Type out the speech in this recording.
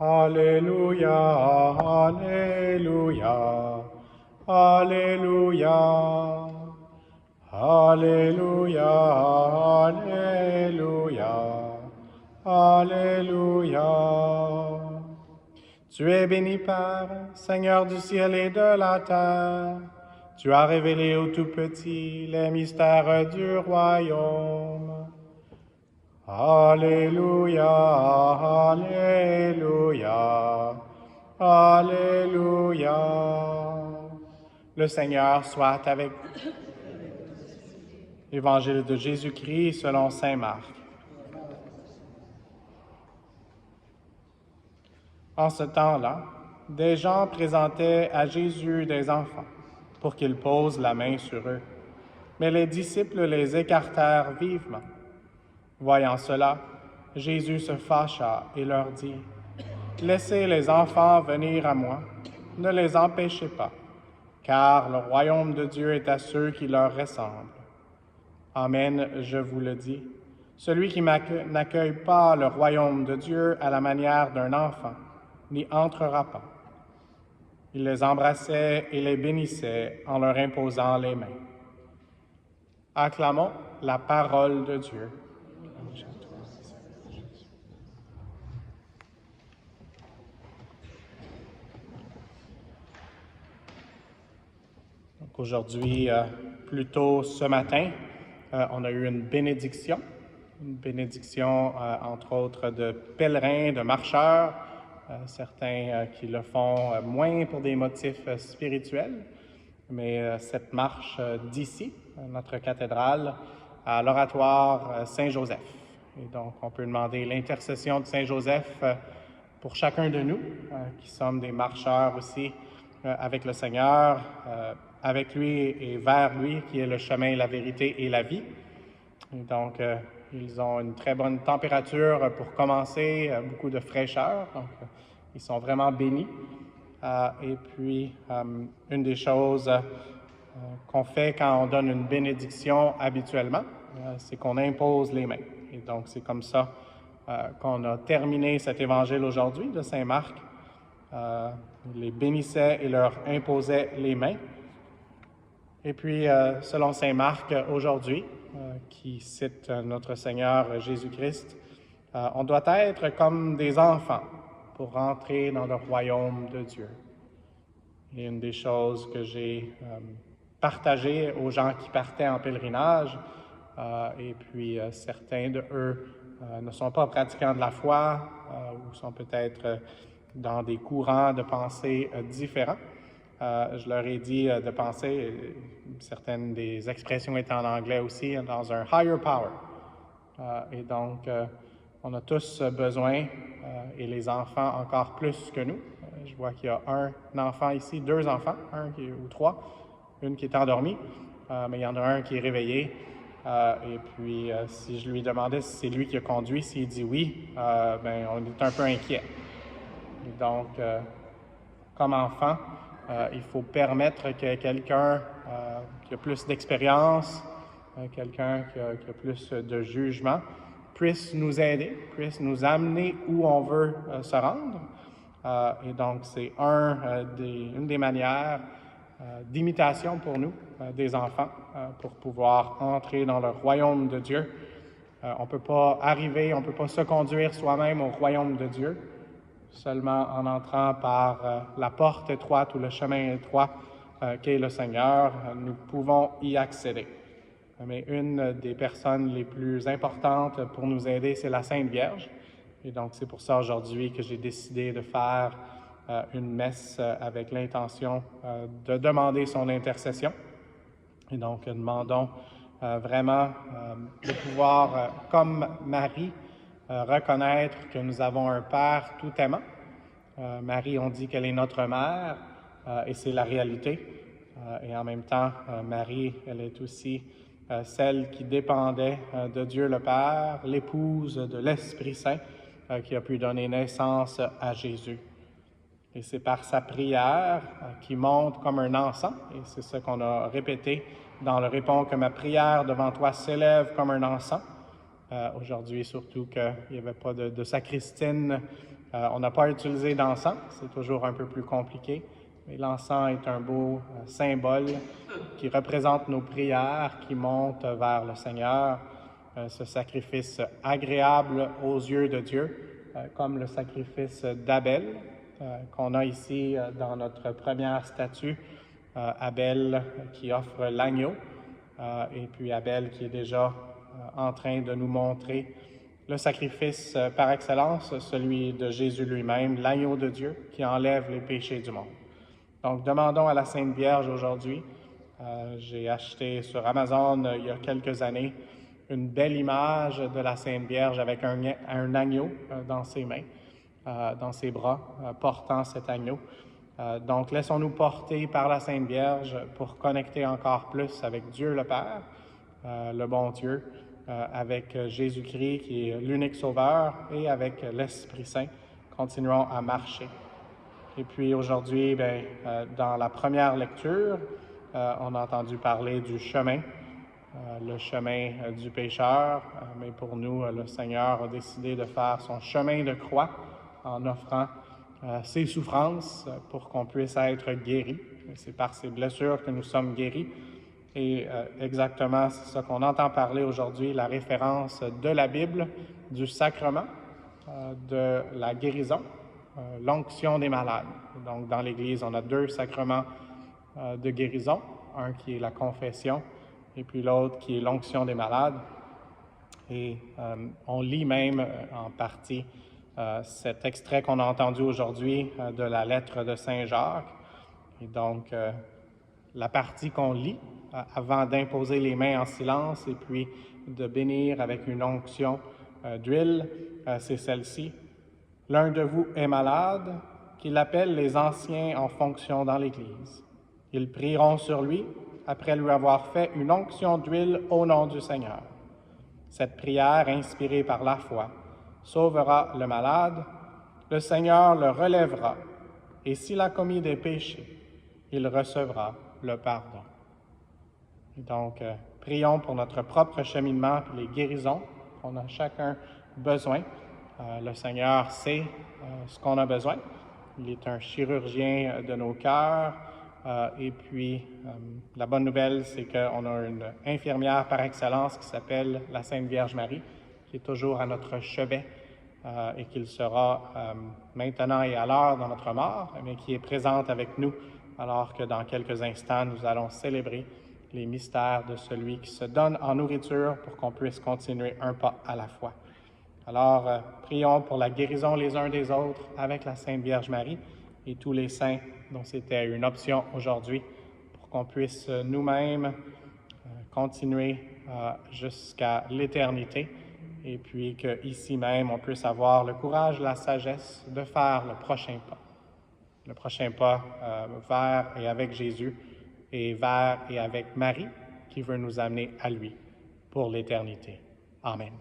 Alléluia, Alléluia, Alléluia, Alléluia, Alléluia, Alléluia. Tu es béni Père, Seigneur du ciel et de la terre. Tu as révélé aux tout-petits les mystères du royaume. Alléluia, Alléluia, Alléluia. Le Seigneur soit avec vous. Évangile de Jésus-Christ selon saint Marc. En ce temps-là, des gens présentaient à Jésus des enfants pour qu'il pose la main sur eux. Mais les disciples les écartèrent vivement. Voyant cela, Jésus se fâcha et leur dit, « Laissez les enfants venir à moi, ne les empêchez pas, car le royaume de Dieu est à ceux qui leur ressemblent. Amen, je vous le dis, celui qui n'accueille pas le royaume de Dieu à la manière d'un enfant n'y entrera pas. » Il les embrassait et les bénissait en leur imposant les mains. Acclamons la parole de Dieu. Donc aujourd'hui, plus tôt ce matin, on a eu une bénédiction entre autres de pèlerins, de marcheurs, certains qui le font moins pour des motifs spirituels, mais cette marche d'ici, notre cathédrale, à l'oratoire Saint-Joseph. Et donc, on peut demander l'intercession de Saint-Joseph pour chacun de nous, qui sommes des marcheurs aussi avec le Seigneur, avec lui et vers lui, qui est le chemin, la vérité et la vie. Et donc, ils ont une très bonne température pour commencer, beaucoup de fraîcheur, donc ils sont vraiment bénis. Et puis, une des choses qu'on fait quand on donne une bénédiction habituellement, c'est qu'on impose les mains. Et donc, c'est comme ça qu'on a terminé cet évangile aujourd'hui de Saint Marc. Il les bénissait et leur imposait les mains. Et puis, selon Saint Marc, aujourd'hui, qui cite notre Seigneur Jésus-Christ, on doit être comme des enfants pour rentrer dans le royaume de Dieu. Et une des choses que j'ai partagées aux gens qui partaient en pèlerinage, et puis certains d'eux ne sont pas pratiquants de la foi ou sont peut-être dans des courants de pensée différents. Je leur ai dit de penser, certaines des expressions étaient en anglais aussi, dans un higher power. Et donc, on a tous besoin, et les enfants encore plus que nous. Je vois qu'il y a un enfant ici, deux enfants, ou trois, une qui est endormie, mais il y en a un qui est réveillé. Et puis, si je lui demandais si c'est lui qui a conduit, s'il dit oui, ben, on est un peu inquiet. Et donc, comme enfant, il faut permettre que quelqu'un qui a plus d'expérience, quelqu'un qui a plus de jugement, puisse nous aider, puisse nous amener où on veut se rendre. Et donc, c'est une des manières d'imitation pour nous, des enfants, pour pouvoir entrer dans le royaume de Dieu. On ne peut pas arriver, on ne peut pas se conduire soi-même au royaume de Dieu, seulement en entrant par la porte étroite ou le chemin étroit qu'est le Seigneur, nous pouvons y accéder. Mais une des personnes les plus importantes pour nous aider, c'est la Sainte Vierge. Et donc, c'est pour ça aujourd'hui que j'ai décidé de faire une messe avec l'intention de demander son intercession. Et donc, demandons vraiment de pouvoir, comme Marie, reconnaître que nous avons un Père tout aimant. Marie, on dit qu'elle est notre mère, et c'est la réalité. Et en même temps, Marie, elle est aussi celle qui dépendait de Dieu le Père, l'épouse de l'Esprit Saint, qui a pu donner naissance à Jésus. Et c'est par sa prière qui monte comme un encens, et c'est ce qu'on a répété dans le « Réponds que ma prière devant toi s'élève comme un encens ». Aujourd'hui, surtout qu'il n'y avait pas de sacristine On n'a pas utilisé d'encens, c'est toujours un peu plus compliqué, mais l'encens est un beau symbole qui représente nos prières qui montent vers le Seigneur, ce sacrifice agréable aux yeux de Dieu, comme le sacrifice d'Abel, qu'on a ici dans notre première statue, Abel qui offre l'agneau, et puis Abel qui est déjà en train de nous montrer le sacrifice par excellence, celui de Jésus lui-même, l'agneau de Dieu qui enlève les péchés du monde. Donc, demandons à la Sainte Vierge aujourd'hui. J'ai acheté sur Amazon il y a quelques années une belle image de la Sainte Vierge avec un agneau dans ses mains, dans ses bras, portant cet agneau. Donc, laissons-nous porter par la Sainte Vierge pour connecter encore plus avec Dieu le Père, le bon Dieu, avec Jésus-Christ qui est l'unique Sauveur et avec l'Esprit Saint. Continuons à marcher. Et puis aujourd'hui, dans la première lecture, on a entendu parler du chemin, le chemin du pécheur, mais pour nous, le Seigneur a décidé de faire son chemin de croix en offrant ses souffrances pour qu'on puisse être guéris. C'est par ses blessures que nous sommes guéris. Et exactement, c'est ça qu'on entend parler aujourd'hui, la référence de la Bible, du sacrement, de la guérison, l'onction des malades. Donc, dans l'Église, on a 2 sacrements de guérison, un qui est la confession et puis l'autre qui est l'onction des malades. Et on lit même en partie cet extrait qu'on a entendu aujourd'hui de la lettre de Saint Jacques. Et donc, la partie qu'on lit avant d'imposer les mains en silence et puis de bénir avec une onction d'huile, c'est celle-ci. « L'un de vous est malade, qu'il appelle les anciens en fonction dans l'Église. Ils prieront sur lui après lui avoir fait une onction d'huile au nom du Seigneur. Cette prière, inspirée par la foi, sauvera le malade, le Seigneur le relèvera, et s'il a commis des péchés, il recevra le pardon. » Et donc, prions pour notre propre cheminement et les guérisons qu'on a chacun besoin. Le Seigneur sait ce qu'on a besoin. Il est un chirurgien de nos cœurs. Et puis, la bonne nouvelle, c'est qu'on a une infirmière par excellence qui s'appelle la Sainte Vierge Marie, qui est toujours à notre chevet et qui sera maintenant et à l'heure dans notre mort, mais qui est présente avec nous alors que dans quelques instants, nous allons célébrer les mystères de celui qui se donne en nourriture pour qu'on puisse continuer un pas à la fois. Alors, prions pour la guérison les uns des autres avec la Sainte Vierge Marie et tous les saints dont c'était une option aujourd'hui pour qu'on puisse nous-mêmes continuer jusqu'à l'éternité et puis qu'ici même, on puisse avoir le courage, la sagesse de faire le prochain pas. Le prochain pas vers et avec Jésus et vers et avec Marie qui veut nous amener à lui pour l'éternité. Amen.